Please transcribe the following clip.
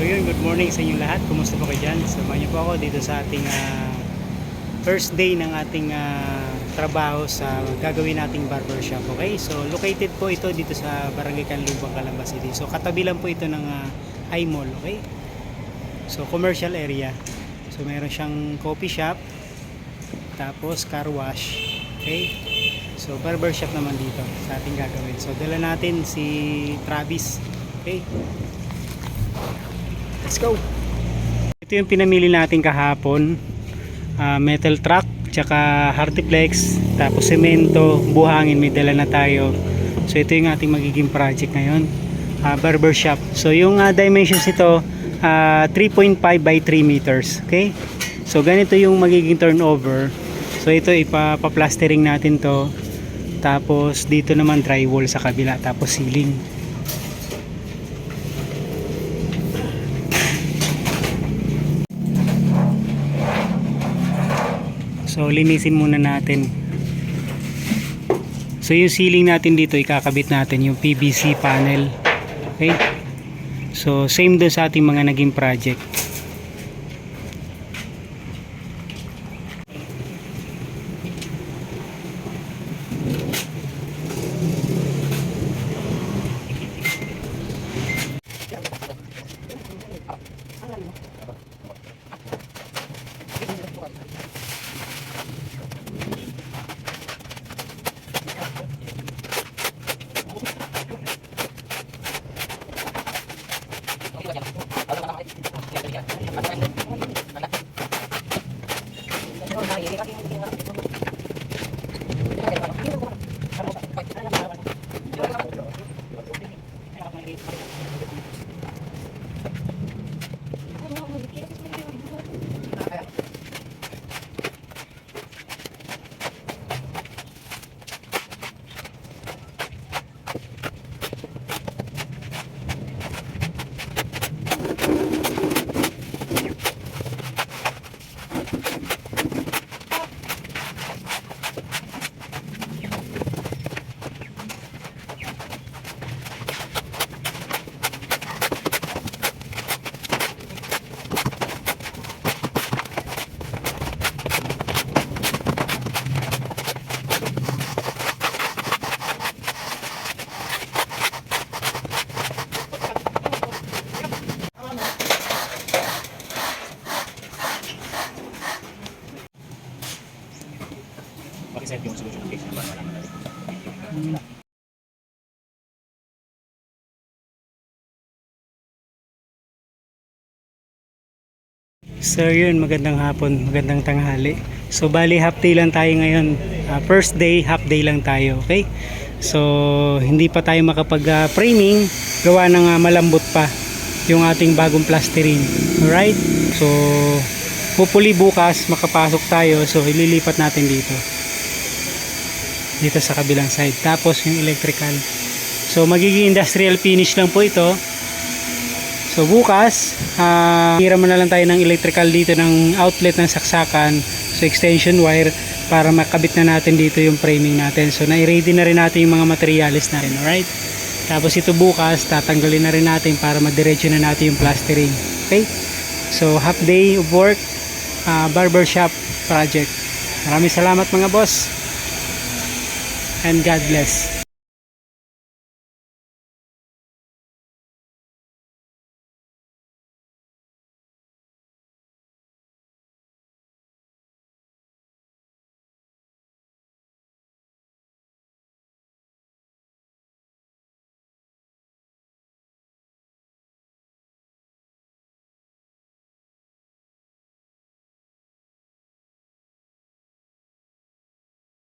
yun, good morning sa inyong lahat. Kumusta po kayo dyan? Samahan niyo po ako dito sa ating first day ng ating trabaho sa gagawin nating barbershop. Okay, so located po ito dito sa Barangay Canlubang, Calamba City. So katabi lang po ito ng I-Mall. Okay, so commercial area. So meron siyang coffee shop, tapos car wash. Okay, so barbershop naman dito sa ating gagawin. So dala natin si Travis. Okay, let's go. Ito yung pinamili natin kahapon, metal truck, tsaka Hartiplex, tapos semento, buhangin, may dala na tayo. So ito yung ating magiging project ngayon, barbershop. So yung dimensions ito, 3.5 by 3 meters. Okay, so ganito yung magiging turnover. So ito ipaplastering natin to, tapos dito naman drywall sa kabila, tapos ceiling. So linisin muna natin. So yung ceiling natin dito, ikakabit natin yung PVC panel. Okay, so same doon sa ating mga naging project. Pakiset yung solution case na wala na. So yun, magandang hapon, magandang tanghali. So bali half day lang tayo ngayon. First day, half day lang tayo. Okay, so hindi pa tayo makapag framing, gawa ng malambot pa yung ating bagong plastering. Alright, so hopefully bukas makapasok tayo. So ililipat natin dito sa kabilang side, tapos yung electrical. So magiging industrial finish lang po ito. So bukas hira mo na lang tayo ng electrical dito ng outlet ng saksakan, so extension wire, para makabit na natin dito yung framing natin. So na-ready na rin natin yung mga materials natin. Alright, tapos ito bukas tatanggalin na rin natin para madiretso na natin yung plastering. Okay, so half day of work, barbershop project. Maraming salamat mga boss, and God bless.